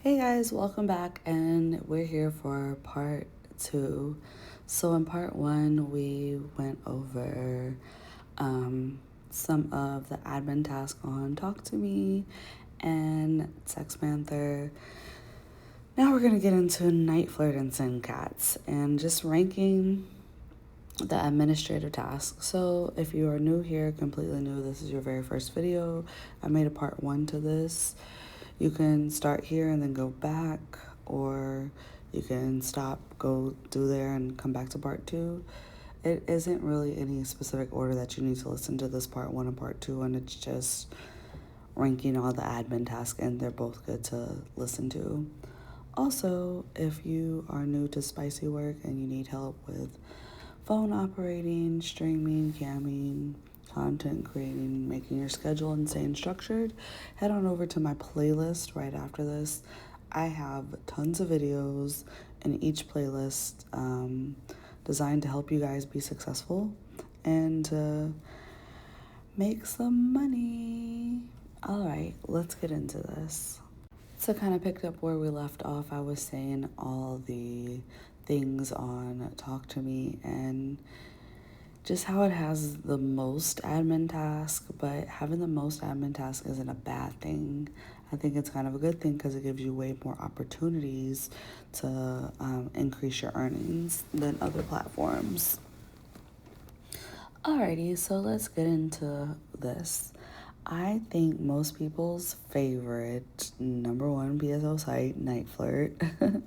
Hey guys, welcome back, and we're here for part 2. So in part 1, we went over some of the admin tasks on Talk to Me and Textpanther. Now we're going to get into niteflirt and Sincats and just ranking the administrative tasks. So if you are new here, completely new, this is your very first video, I made a part 1 to this. You can start here and then go back, or you can stop, go through there and come back to part 2. It isn't really any specific order that you need to listen to this part 1 and part 2, and it's just ranking all the admin tasks, and they're both good to listen to. Also, if you are new to spicy work and you need help with phone operating, streaming, camming, content creating, making your schedule and staying structured, head on over to my playlist right after this. I have tons of videos in each playlist designed to help you guys be successful and to make some money. All right, let's get into this. So kind of picked up where we left off. I was saying all the things on Talk to Me and just how it has the most admin task, but having the most admin task isn't a bad thing. I think it's kind of a good thing because it gives you way more opportunities to increase your earnings than other platforms. Alrighty, so let's get into this. I think most people's favorite #1 PSO site, niteflirt.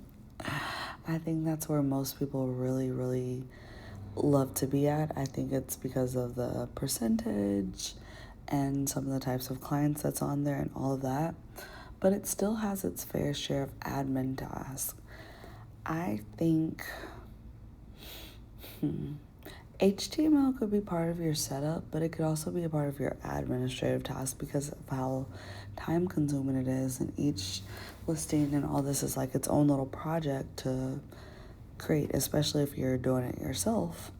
I think that's where most people really love to be at. I think it's because of the percentage and some of the types of clients that's on there and all of that. But it still has its fair share of admin tasks. I think HTML could be part of your setup, but it could also be a part of your administrative task because of how time consuming it is, and each listing and all this is like its own little project to create, especially if you're doing it yourself.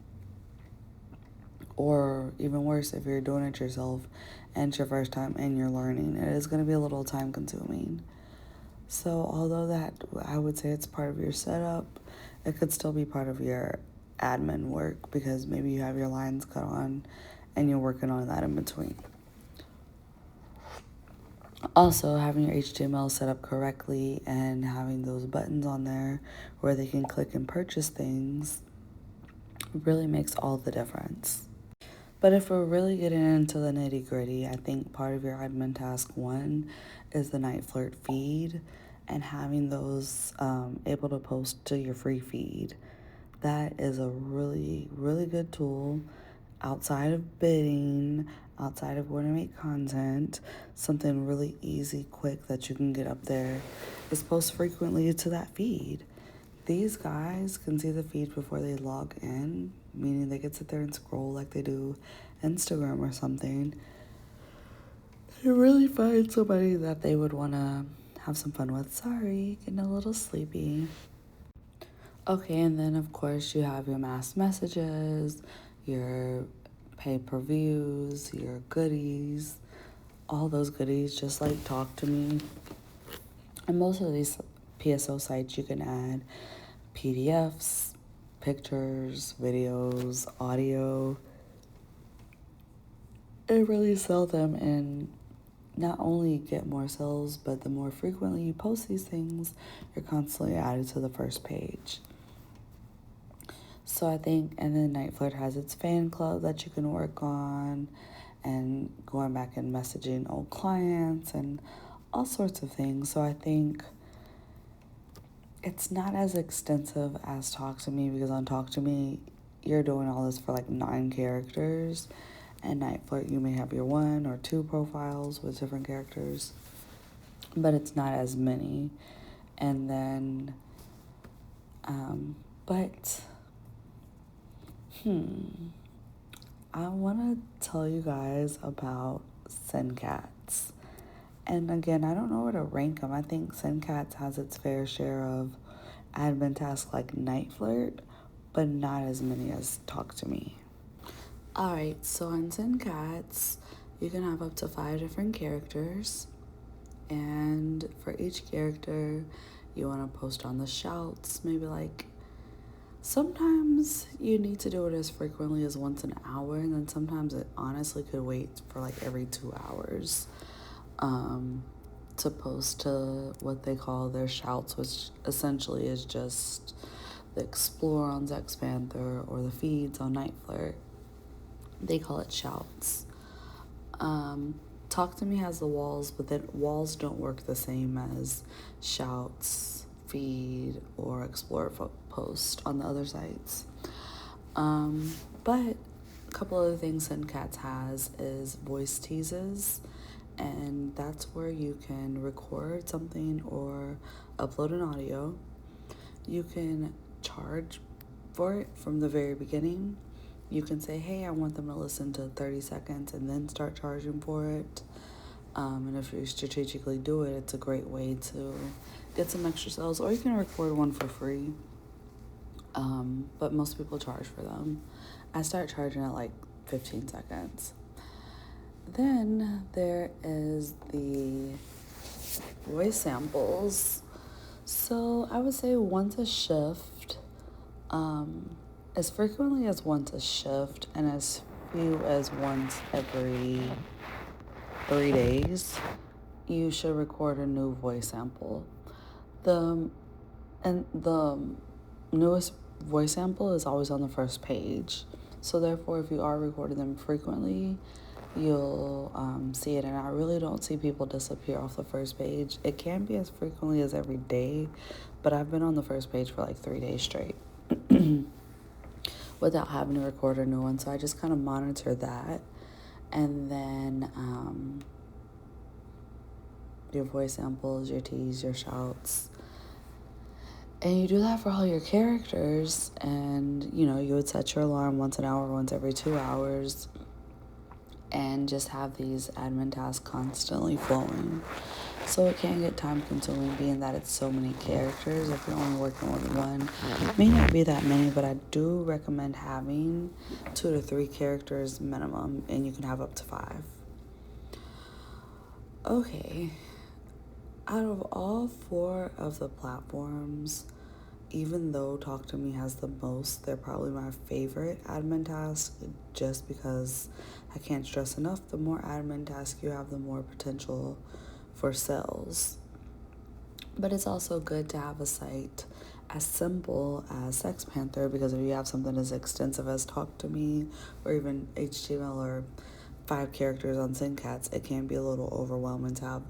Or even worse, if you're doing it yourself and it's your first time and you're learning, it is going to be a little time consuming. So although that I would say it's part of your setup, it could still be part of your admin work because maybe you have your lines cut on and you're working on that in between. Also, having your HTML set up correctly and having those buttons on there where they can click and purchase things really makes all the difference. But if we're really getting into the nitty gritty, I think part of your admin task 1 is the niteflirt feed and having those able to post to your free feed. That is a really good tool outside of bidding, outside of where to make content. Something really easy, quick that you can get up there is post frequently to that feed. These guys can see the feed before they log in, meaning they could sit there and scroll like they do Instagram or something. They really find somebody that they would want to have some fun with. Sorry, getting a little sleepy. Okay, and then of course you have your mass messages, your pay-per-views, your goodies, all those goodies, just like Talk to Me. And most of these PSO sites you can add PDFs, pictures, videos, audio, and really sell them and not only get more sales, but the more frequently you post these things, you're constantly added to the first page. So I think, and then niteflirt has its fan club that you can work on and going back and messaging old clients and all sorts of things. So I think it's not as extensive as Talk to Me, because on Talk to Me, you're doing all this for like 9 characters. And niteflirt, you may have your 1 or 2 profiles with different characters, but it's not as many. And then, I want to tell you guys about Sincats. And again, I don't know where to rank them. I think Sincats has its fair share of admin tasks like niteflirt, but not as many as Talk to Me. Alright, so on Sincats, you can have up to 5 different characters. And for each character, you want to post on the shouts, maybe like sometimes you need to do it as frequently as once an hour, and then sometimes it honestly could wait for like every 2 hours to post to what they call their shouts, which essentially is just the explore on textpanther or the feeds on niteflirt. They call it shouts. Talk to Me has the walls, but then walls don't work the same as shouts, feed, or explore post on the other sites. But a couple other things Sincats has is voice teases, and that's where you can record something or upload an audio. You can charge for it from the very beginning. You can say, hey, I want them to listen to 30 seconds and then start charging for it. And if you strategically do it, it's a great way to get some extra sales. Or you can record one for free. But most people charge for them. I start charging at like 15 seconds. Then there is the voice samples. So I would say once a shift, as frequently as once a shift, and as few as once every 3 days, you should record a new voice sample. The newest voice sample is always on the first page. So therefore, if you are recording them frequently, you'll see it. And I really don't see people disappear off the first page. It can be as frequently as every day, but I've been on the first page for like 3 days straight without having to record a new one. So I just kind of monitor that. And then your voice samples, your teas, your shouts. And you do that for all your characters. And, you would set your alarm once an hour, once every 2 hours. And just have these admin tasks constantly flowing. So it can get time consuming, being that it's so many characters. If you're only working with one, it may not be that many, but I do recommend having 2 to 3 characters minimum, and you can have up to 5. Okay, out of all 4 of the platforms, even though Talk to Me has the most, they're probably my favorite admin task, just because I can't stress enough, the more admin tasks you have, the more potential for sales. But it's also good to have a site as simple as textpanther, because if you have something as extensive as Talk to Me or even HTML or 5 characters on Sincats, it can be a little overwhelming to have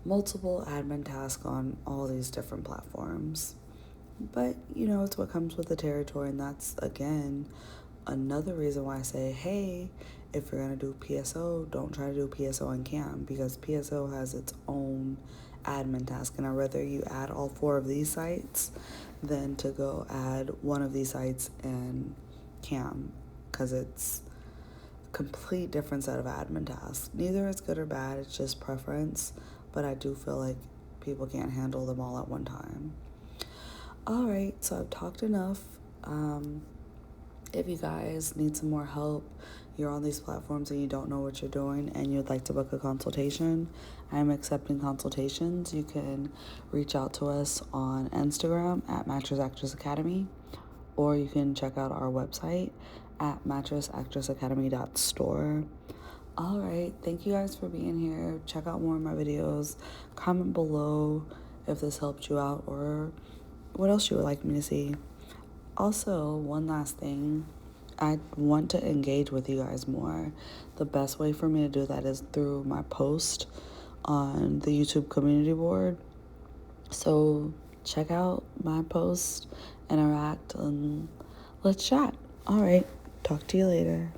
multiple admin tasks on all these different platforms. But, it's what comes with the territory, and that's, again, another reason why I say, hey, if you're going to do PSO, don't try to do PSO in Cam, because PSO has its own admin task, and I'd rather you add all 4 of these sites than to go add one of these sites in Cam, because it's a complete different set of admin tasks. Neither is good or bad, it's just preference, but I do feel like people can't handle them all at one time. All right, so I've talked enough. If you guys need some more help, you're on these platforms and you don't know what you're doing and you'd like to book a consultation, I'm accepting consultations. You can reach out to us on Instagram at Mattress Actress Academy, or you can check out our website at mattressactressacademy.store. All right, thank you guys for being here. Check out more of my videos. Comment below if this helped you out or what else you would like me to see. Also, one last thing, I want to engage with you guys more. The best way for me to do that is through my post on the YouTube community board. So check out my post, interact, and let's chat. All right, talk to you later.